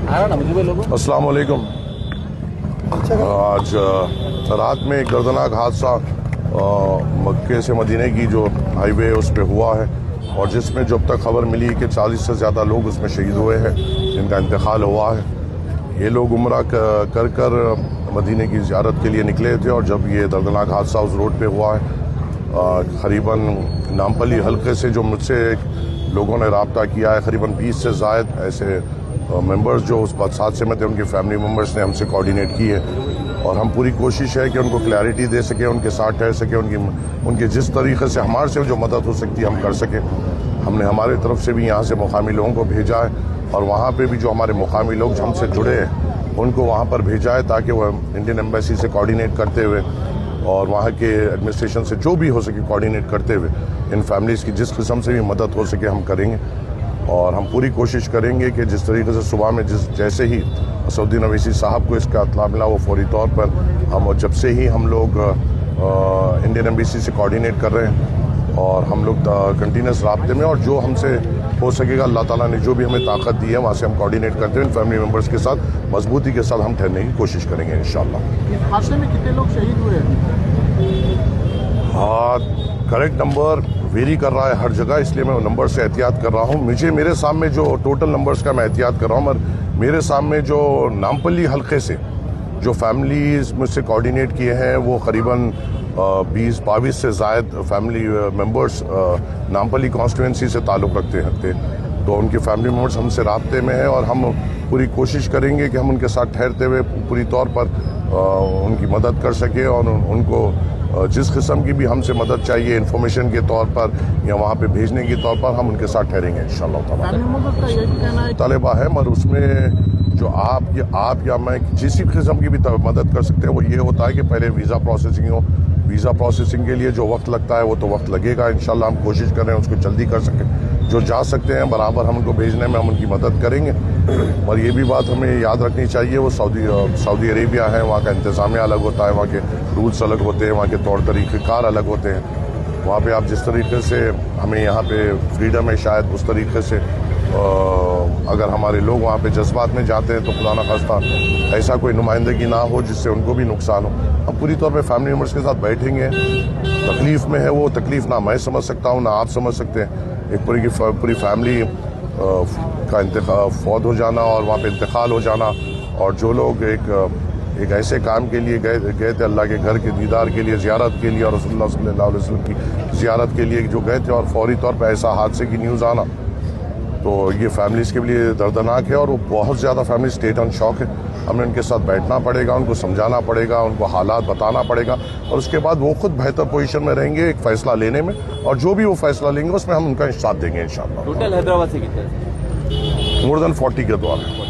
अस्सलाम वालेकुम। आज रात में एक दर्दनाक हादसा मक्के से मदीने की जो हाईवे है उस पे हुआ है, और जिसमें जो अब तक खबर मिली कि 40 से ज़्यादा लोग उसमें शहीद हुए हैं, जिनका इंतकाल हुआ है। ये लोग उम्रा कर मदीने की ज़ियारत के लिए निकले थे, और जब ये दर्दनाक हादसा उस रोड पे हुआ है, करीबन नामपली हल्के से जो मुझसे लोगों ने रब्ता किया है, करीबन 20 से ज़ायद ऐसे मेंबर्स जो उस हादसे में थे, उनके फैमिली मेंबर्स ने हमसे कोऑर्डिनेट की है, और हम पूरी कोशिश है कि उनको क्लैरिटी दे सके, उनके साथ ठहर सके, उनकी जिस तरीके से हमारे से जो मदद हो सकती है हम कर सकें। हमने हमारे तरफ से भी यहाँ से मुकामी लोगों को भेजा है, और वहाँ पे भी जो हमारे मुकामी लोग हमसे जुड़े हैं उनको वहाँ पर भेजा है, ताकि वो इंडियन एम्बेसी से कोऑर्डिनेट करते हुए और वहाँ के एडमिनिस्ट्रेशन से जो भी हो सके कोऑर्डिनेट करते हुए इन फैमिलीज़ की जिस किस्म से भी मदद हो सके हम करेंगे। और हम पूरी कोशिश करेंगे कि जिस तरीके से सुबह में जैसे ही असदुद्दीन अवैसी साहब को इसका इत्तला मिला, वो फौरी तौर पर जब से ही हम लोग इंडियन एम्बेसी से कोऑर्डिनेट कर रहे हैं, और हम लोग कंटिन्यूस राब्ते में, और जो हमसे हो सकेगा अल्लाह ताला ने जो भी हमें ताकत दी है वहाँ से हम कोऑर्डिनेट करते हुए इन फैमिली मेम्बर्स के साथ मजबूती के साथ हम ठहरने की कोशिश करेंगे इंशाअल्लाह। इस हादसे में कितने लोग शहीद हुए हैं? हाँ, करेक्ट नंबर वेरी कर रहा है हर जगह, इसलिए मैं नंबर से एहतियात कर रहा हूँ। मेरे सामने जो टोटल नंबर्स का मैं एहतियात कर रहा हूँ, और मेरे सामने जो नामपल्ली हल्के से जो फैमिलीज मुझसे कोऑर्डिनेट किए हैं वो करीबन 20-22 से ज़ायद फैमिली मेंबर्स नामपल्ली कॉन्स्टिट्यूंसी से ताल्लुक़ रखते हैं, तो उनके फैमिली मेंबर्स हमसे राब्ते में हैं, और हम पूरी कोशिश करेंगे कि हम उनके साथ ठहरते हुए पूरी तौर पर उनकी मदद कर सकें, और उनको जिस किस्म की भी हमसे मदद चाहिए इन्फॉर्मेशन के तौर पर या वहाँ पे भेजने के तौर पर हम उनके साथ ठहरेंगे इंशाअल्लाह ताला। तालिबा है, मगर उसमें जो आप या मैं जिस किस्म की भी मदद कर सकते हैं वो ये होता है कि पहले वीज़ा प्रोसेसिंग हो। वीज़ा प्रोसेसिंग के लिए जो वक्त लगता है वो तो वक्त लगेगा, इंशाल्लाह हम कोशिश कर रहे हैं उसको जल्दी कर सकें। जो जा सकते हैं बराबर हम उनको भेजने में हम उनकी मदद करेंगे। और ये भी बात हमें याद रखनी चाहिए, वो सऊदी अरेबिया है, वहाँ का इंतज़ामिया अलग होता है, वहाँ के रूल्स अलग होते हैं, वहाँ के तौर तरीक़ेकार अलग होते हैं। वहाँ पे आप जिस तरीके से हमें यहाँ पे फ्रीडम है, शायद उस तरीके से अगर हमारे लोग वहाँ पे जज्बात में जाते हैं तो खुदा न खास्ता ऐसा कोई नुमाइंदगी ना हो जिससे उनको भी नुकसान हो। हम पूरी तौर पे फैमिली मेम्बर्स के साथ बैठेंगे। तकलीफ़ में है वो तकलीफ़ ना मैं समझ सकता हूँ ना आप समझ सकते हैं। एक पूरी फैमिली का फौत हो जाना और वहाँ पे इंतकाल हो जाना, और जो लोग एक ऐसे काम के लिए गए थे अल्लाह के घर के दीदार के लिए, ज़ियारत के लिए, और रसूलुल्लाह सल्लल्लाहु अलैहि वसल्लम की ज़ियारत के लिए जो गए थे, और फौरी तौर पर ऐसा हादसे की न्यूज़ आना, तो ये फैमिलीज़ के लिए दर्दनाक है। और वो बहुत ज़्यादा फैमिली स्टेट ऑन शॉक है। हमें उनके साथ बैठना पड़ेगा, उनको समझाना पड़ेगा, उनको हालात बताना पड़ेगा, और उसके बाद वो खुद बेहतर पोजीशन में रहेंगे एक फ़ैसला लेने में, और जो भी वो फैसला लेंगे उसमें हम उनका साथ देंगे इंशाअल्लाह। टोटल हैदराबाद से कितने? मोर देन 40 के द्वारा।